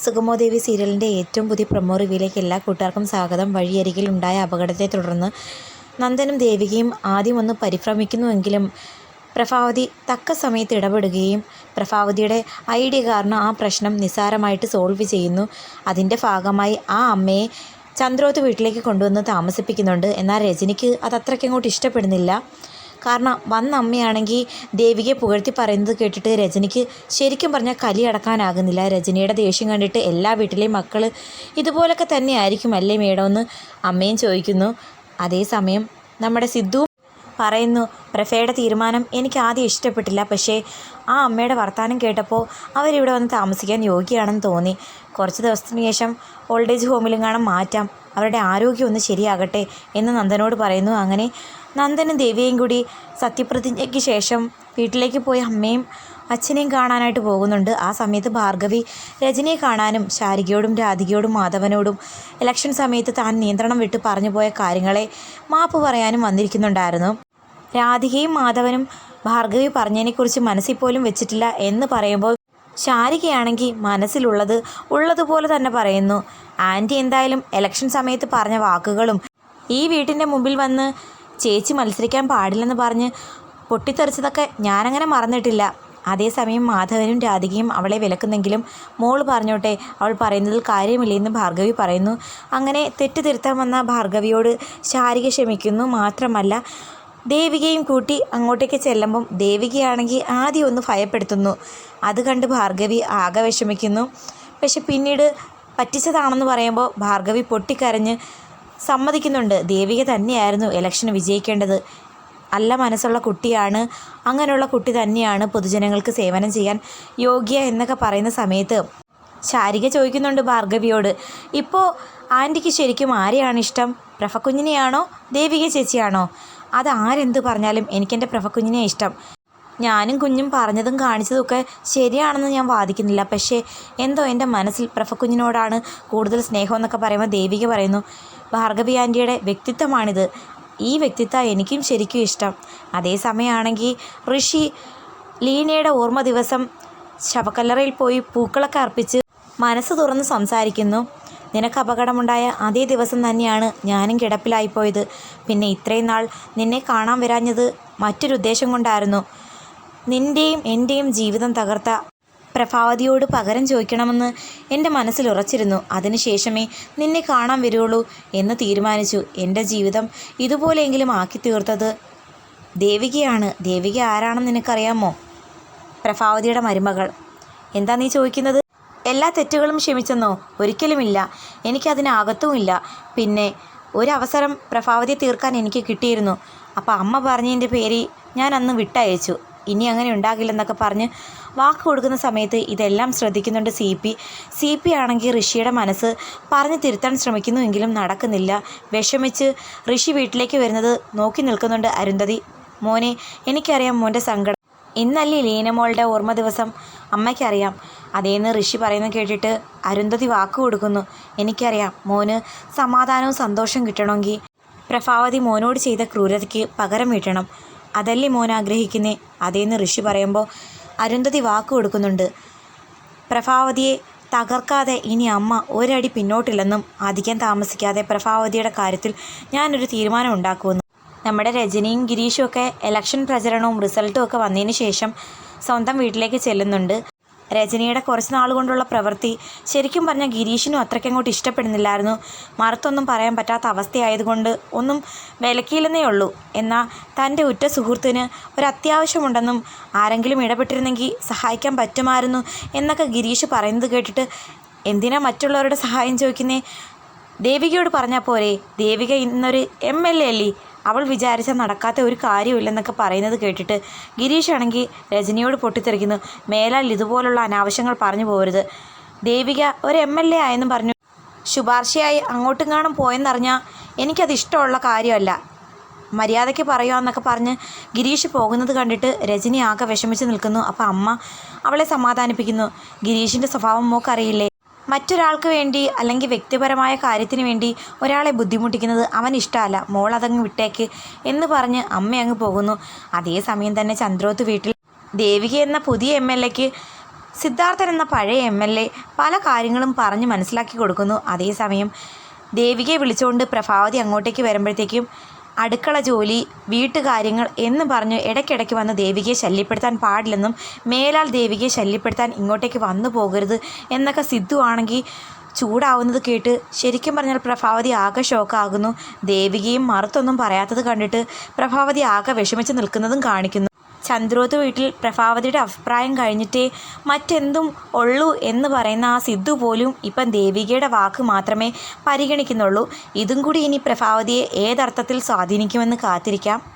സുഗമോദേവി സീരിയലിൻ്റെ ഏറ്റവും പുതിയ പ്രൊമോ റിവ്യൂയിലേക്ക് എല്ലാ കൂട്ടുകാർക്കും സ്വാഗതം. വഴിയരികിൽ ഉണ്ടായ അപകടത്തെ തുടർന്ന് നന്ദനും ദേവികയും ആദ്യം ഒന്ന് പരിഭ്രമിക്കുന്നുവെങ്കിലും പ്രഭാവതി തക്ക സമയത്ത് ഇടപെടുകയും പ്രഭാവതിയുടെ ഐഡിയ കാരണം ആ പ്രശ്നം നിസ്സാരമായിട്ട് സോൾവ് ചെയ്യുന്നു. അതിൻ്റെ ഭാഗമായി ആ അമ്മയെ ചന്ദ്രോത്ത് വീട്ടിലേക്ക് കൊണ്ടുവന്ന് താമസിപ്പിക്കുന്നുണ്ട്. എന്നാൽ രജനിക്ക് അത് അത്രയ്ക്കങ്ങോട്ട് ഇഷ്ടപ്പെടുന്നില്ല. കാരണം വന്ന അമ്മയാണെങ്കിൽ ദേവികയെ പുകഴ്ത്തി പറയുന്നത് കേട്ടിട്ട് രജനിക്ക് ശരിക്കും പറഞ്ഞാൽ കലി അടക്കാനാകുന്നില്ല. രജനിയുടെ ദേഷ്യം കണ്ടിട്ട് എല്ലാ വീട്ടിലെയും മക്കൾ ഇതുപോലൊക്കെ തന്നെ ആയിരിക്കും അല്ലേ മേഡമെന്ന് അമ്മയും ചോദിക്കുന്നു. അതേസമയം നമ്മുടെ സിദ്ധു പറയുന്നു, പ്രഫയുടെ തീരുമാനം എനിക്ക് ആദ്യം ഇഷ്ടപ്പെട്ടില്ല, പക്ഷേ ആ അമ്മയുടെ വർത്തമാനം കേട്ടപ്പോൾ അവരിവിടെ വന്ന് താമസിക്കാൻ യോഗ്യമാണെന്ന് തോന്നി. കുറച്ച് ദിവസത്തിന് ശേഷം ഓൾഡ് ഏജ് ഹോമിലെങ്ങാനും മാറ്റാം, അവരുടെ ആരോഗ്യം ഒന്ന് ശരിയാകട്ടെ എന്ന് നന്ദനോട് പറയുന്നു. അങ്ങനെ നന്ദനും ദേവിയെയും കൂടി സത്യപ്രതിജ്ഞയ്ക്ക് ശേഷം വീട്ടിലേക്ക് പോയി അമ്മയും അച്ഛനെയും കാണാനായിട്ട് പോകുന്നുണ്ട്. ആ സമയത്ത് ഭാർഗവി രജനിയെ കാണാനും ശാരികയോടും രാധികയോടും മാധവനോടും ഇലക്ഷൻ സമയത്ത് താൻ നിയന്ത്രണം വിട്ട് പറഞ്ഞു പോയ കാര്യങ്ങളെ മാപ്പ് പറയാനും വന്നിരിക്കുന്നുണ്ടായിരുന്നു. രാധികയും മാധവനും ഭാർഗവി പറഞ്ഞതിനെക്കുറിച്ച് മനസ്സിൽ പോലും വെച്ചിട്ടില്ല എന്ന് പറയുമ്പോൾ ശാരികയാണെങ്കിൽ മനസ്സിലുള്ളത് ഉള്ളതുപോലെ തന്നെ പറയുന്നു. ആൻറ്റി എന്തായാലും ഇലക്ഷൻ സമയത്ത് പറഞ്ഞ വാക്കുകളും ഈ വീട്ടിൻ്റെ മുമ്പിൽ വന്ന് ചേച്ചി മത്സരിക്കാൻ പാടില്ലെന്ന് പറഞ്ഞ് പൊട്ടിത്തെറിച്ചതൊക്കെ ഞാനങ്ങനെ മറന്നിട്ടില്ല. അതേസമയം മാധവനും രാധികയും അവളെ വിലക്കുന്നെങ്കിലും മോൾ പറഞ്ഞോട്ടെ, അവൾ പറയുന്നതിൽ കാര്യമില്ലെന്ന് ഭാർഗവി പറയുന്നു. അങ്ങനെ തെറ്റ് തിരുത്താൻ വന്ന ഭാർഗവിയോട് ശാരിക ക്ഷമിക്കുന്നു. മാത്രമല്ല ദേവികയും കൂട്ടി അങ്ങോട്ടേക്ക് ചെല്ലുമ്പം ദേവികയാണെങ്കിൽ ആദ്യം ഒന്ന് ഭയപ്പെടുത്തുന്നു. അത് കണ്ട് ഭാർഗവി ആകെ വിഷമിക്കുന്നു. പക്ഷെ പിന്നീട് പറ്റിച്ചതാണെന്ന് പറയുമ്പോൾ ഭാർഗവി പൊട്ടിക്കരഞ്ഞ് സമ്മതിക്കുന്നുണ്ട്. ദേവിക തന്നെയായിരുന്നു ഇലക്ഷന് വിജയിക്കേണ്ടത്, നല്ല മനസ്സുള്ള കുട്ടിയാണ്, അങ്ങനെയുള്ള കുട്ടി തന്നെയാണ് പൊതുജനങ്ങൾക്ക് സേവനം ചെയ്യാൻ യോഗ്യ എന്നൊക്കെ പറയുന്ന സമയത്ത് ശാരിക ചോദിക്കുന്നുണ്ട് ഭാർഗവിയോട്, ഇപ്പോൾ ആൻറ്റിക്ക് ശരിക്കും ആരെയാണ് ഇഷ്ടം, പ്രഭക്കുഞ്ഞിനെയാണോ ദേവിക ചേച്ചിയാണോ? അത് ആരെന്ത് പറഞ്ഞാലും എനിക്കെൻ്റെ പ്രഭക്കുഞ്ഞിനെ ഇഷ്ടം. ഞാനും കുഞ്ഞും പറഞ്ഞതും കാണിച്ചതുമൊക്കെ ശരിയാണെന്ന് ഞാൻ വാദിക്കുന്നില്ല, പക്ഷേ എന്തോ എൻ്റെ മനസ്സിൽ പ്രഭക്കുഞ്ഞിനോടാണ് കൂടുതൽ സ്നേഹം എന്നൊക്കെ പറയുമ്പോൾ ദേവിക പറയുന്നു, ഭാർഗവി ആൻറ്റിയുടെ വ്യക്തിത്വമാണിത്, ഈ വ്യക്തിത്വം എനിക്കും ശരിക്കും ഇഷ്ടം. അതേസമയമാണെങ്കിൽ ഋഷി ലീനയുടെ ഓർമ്മ ദിവസം ശവക്കല്ലറയിൽ പോയി പൂക്കളൊക്കെ അർപ്പിച്ച് മനസ്സ് തുറന്ന് സംസാരിക്കുന്നു. നിനക്ക് അപകടമുണ്ടായ അതേ ദിവസം തന്നെയാണ് ഞാനും കിടപ്പിലായിപ്പോയത്. പിന്നെ ഇത്രയും നാൾ നിന്നെ കാണാൻ വരാഞ്ഞത് മറ്റൊരു ഉദ്ദേശം കൊണ്ടായിരുന്നു. നിൻ്റെയും എൻ്റെയും ജീവിതം തകർത്ത പ്രഭാവതിയോട് പകരം ചോദിക്കണമെന്ന് എൻ്റെ മനസ്സിൽ ഉറച്ചിരുന്നു. അതിനുശേഷമേ നിന്നെ കാണാൻ വരുള്ളൂ എന്ന് തീരുമാനിച്ചു. എൻ്റെ ജീവിതം ഇതുപോലെയെങ്കിലും ആക്കി തീർത്തത് ദേവികയാണ്. ദേവിക ആരാണെന്ന് നിനക്കറിയാമോ? പ്രഭാവതിയുടെ മരുമകൾ. എന്താ നീ ചോദിക്കുന്നത്? എല്ലാ തെറ്റുകളും ക്ഷമിച്ചെന്നോ? ഒരിക്കലുമില്ല, എനിക്കതിനകത്തുമില്ല. പിന്നെ ഒരവസരം പ്രഭാവതിയെ തീർക്കാൻ എനിക്ക് കിട്ടിയിരുന്നു. അപ്പോൾ അമ്മ പറഞ്ഞതിൻ്റെ പേരിൽ ഞാൻ അന്ന് വിട്ടയച്ചു. ഇനി അങ്ങനെ ഉണ്ടാകില്ലെന്നൊക്കെ പറഞ്ഞ് വാക്ക് കൊടുക്കുന്ന സമയത്ത് ഇതെല്ലാം ശ്രദ്ധിക്കുന്നുണ്ട് സി പി ആണെങ്കിൽ ഋഷിയുടെ മനസ്സ് പറഞ്ഞ് തിരുത്താൻ ശ്രമിക്കുന്നുവെങ്കിലും നടക്കുന്നില്ല. വിഷമിച്ച് ഋഷി വീട്ടിലേക്ക് വരുന്നത് നോക്കി നിൽക്കുന്നുണ്ട് അരുന്ധതി. മോനെ, എനിക്കറിയാം മോൻ്റെ സങ്കടം. ഇന്നല്ലേ ലീനമോളുടെ ഓർമ്മ ദിവസം, അമ്മയ്ക്കറിയാം. അതേന്ന് ഋഷി പറയുന്നത് കേട്ടിട്ട് അരുന്ധതി വാക്ക് കൊടുക്കുന്നു. എനിക്കറിയാം മോന് സമാധാനവും സന്തോഷവും കിട്ടണമെങ്കിൽ പ്രഭാവതി മോനോട് ചെയ്ത ക്രൂരതയ്ക്ക് പകരം വീട്ടണം, അതല്ലേ മോൻ ആഗ്രഹിക്കുന്നേ? അതേന്ന് ഋഷി പറയുമ്പോൾ അരുന്ധതി വാക്ക് കൊടുക്കുന്നുണ്ട്. പ്രഭാവതിയെ തകർക്കാതെ ഇനി അമ്മ ഒരടി പിന്നോട്ടില്ലെന്നും അധികം താമസിക്കാതെ പ്രഭാവതിയുടെ കാര്യത്തിൽ ഞാനൊരു തീരുമാനം ഉണ്ടാക്കുമെന്നും. നമ്മുടെ രജനിയും ഗിരീഷും ഒക്കെ ഇലക്ഷൻ പ്രചരണവും റിസൾട്ടും ഒക്കെ വന്നതിന് ശേഷം സ്വന്തം വീട്ടിലേക്ക് ചെല്ലുന്നുണ്ട്. രജനിയുടെ കുറച്ച് നാൾ കൊണ്ടുള്ള പ്രവൃത്തി ശരിക്കും പറഞ്ഞാൽ ഗിരീഷിനും അത്രയ്ക്കങ്ങോട്ട് ഇഷ്ടപ്പെടുന്നില്ലായിരുന്നു. മറുത്തൊന്നും പറയാൻ പറ്റാത്ത അവസ്ഥയായതുകൊണ്ട് ഒന്നും വിലക്കിയില്ലെന്നേ ഉള്ളൂ. എന്നാൽ തൻ്റെ ഉറ്റ സുഹൃത്തിന് ഒരു അത്യാവശ്യമുണ്ടെന്നും ആരെങ്കിലും ഇടപെട്ടിരുന്നെങ്കിൽ സഹായിക്കാൻ പറ്റുമായിരുന്നു എന്നൊക്കെ ഗിരീഷ് പറയുന്നത് കേട്ടിട്ട് എന്തിനാ മറ്റുള്ളവരുടെ സഹായം ചോദിക്കുന്നേ? ദേവികയോട് പറഞ്ഞാൽ പോരെ, ദേവിക ഇന്നൊരു MLA അല്ലേ, അവൾ വിചാരിച്ചാൽ നടക്കാത്ത ഒരു കാര്യമില്ലെന്നൊക്കെ പറയുന്നത് കേട്ടിട്ട് ഗിരീഷ് ആണെങ്കിൽ രജനിയോട് പൊട്ടിത്തെറിക്കുന്നു. മേലാൽ ഇതുപോലുള്ള അനാവശ്യങ്ങൾ പറഞ്ഞു പോകരുത്. ദേവിക ഒരു MLA ആയെന്നും പറഞ്ഞു ശുപാർശയായി അങ്ങോട്ടും കാണും പോയെന്നറിഞ്ഞാൽ എനിക്കത് ഇഷ്ടമുള്ള കാര്യമല്ല, മര്യാദയ്ക്ക് പറയുക പറഞ്ഞ് ഗിരീഷ് പോകുന്നത് കണ്ടിട്ട് രജനി ആകെ വിഷമിച്ച് നിൽക്കുന്നു. അപ്പോൾ അമ്മ അവളെ സമാധാനിപ്പിക്കുന്നു. ഗിരീഷിൻ്റെ സ്വഭാവം മോക്കറിയില്ലേ, മറ്റൊരാൾക്ക് വേണ്ടി അല്ലെങ്കിൽ വ്യക്തിപരമായ കാര്യത്തിന് വേണ്ടി ഒരാളെ ബുദ്ധിമുട്ടിക്കുന്നത് അവന് ഇഷ്ടമല്ല, മോൾ അതങ്ങ് വിട്ടേക്ക് എന്ന് പറഞ്ഞ് അമ്മ അങ്ങ് പോകുന്നു. അതേസമയം തന്നെ ചന്ദ്രോത്ത് വീട്ടിൽ ദേവിക എന്ന പുതിയ MLAക്ക് സിദ്ധാർത്ഥൻ എന്ന പഴയ MLA പല കാര്യങ്ങളും പറഞ്ഞ് മനസ്സിലാക്കി കൊടുക്കുന്നു. അതേസമയം ദേവികയെ വിളിച്ചുകൊണ്ട് പ്രഭാവതി അങ്ങോട്ടേക്ക് വരുമ്പോഴത്തേക്കും അടുക്കള ജോലി, വീട്ടുകാര്യങ്ങൾ എന്ന് പറഞ്ഞ് ഇടയ്ക്കിടയ്ക്ക് വന്ന് ദേവികയെ ശല്യപ്പെടുത്താൻ പാടില്ലെന്നും മേലാൽ ദേവികയെ ശല്യപ്പെടുത്താൻ ഇങ്ങോട്ടേക്ക് വന്നു പോകരുത് എന്നൊക്കെ സിദ്ധു ആണെങ്കിൽ ചൂടാവുന്നത് കേട്ട് ശരിക്കും പറഞ്ഞാൽ പ്രഭാവതി ആകെ ഷോക്കാകുന്നു. ദേവികയും മറുത്തൊന്നും പറയാത്തത് കണ്ടിട്ട് പ്രഭാവതി ആകെ വിഷമിച്ച് നിൽക്കുന്നതും കാണിക്കുന്നു. ചന്ദ്രോത്ത് വീട്ടിൽ പ്രഭാവതിയുടെ അഭിപ്രായം കഴിഞ്ഞിട്ടേ മറ്റെന്തും ഉള്ളൂ എന്ന് പറയുന്ന ആ സിദ്ധു പോലും ഇപ്പം ദേവികയുടെ വാക്ക് മാത്രമേ പരിഗണിക്കുന്നുള്ളൂ. ഇതും കൂടി ഇനി പ്രഭാവതിയെ ഏതർത്ഥത്തിൽ സ്വാധീനിക്കുമെന്ന് കാത്തിരിക്കാം.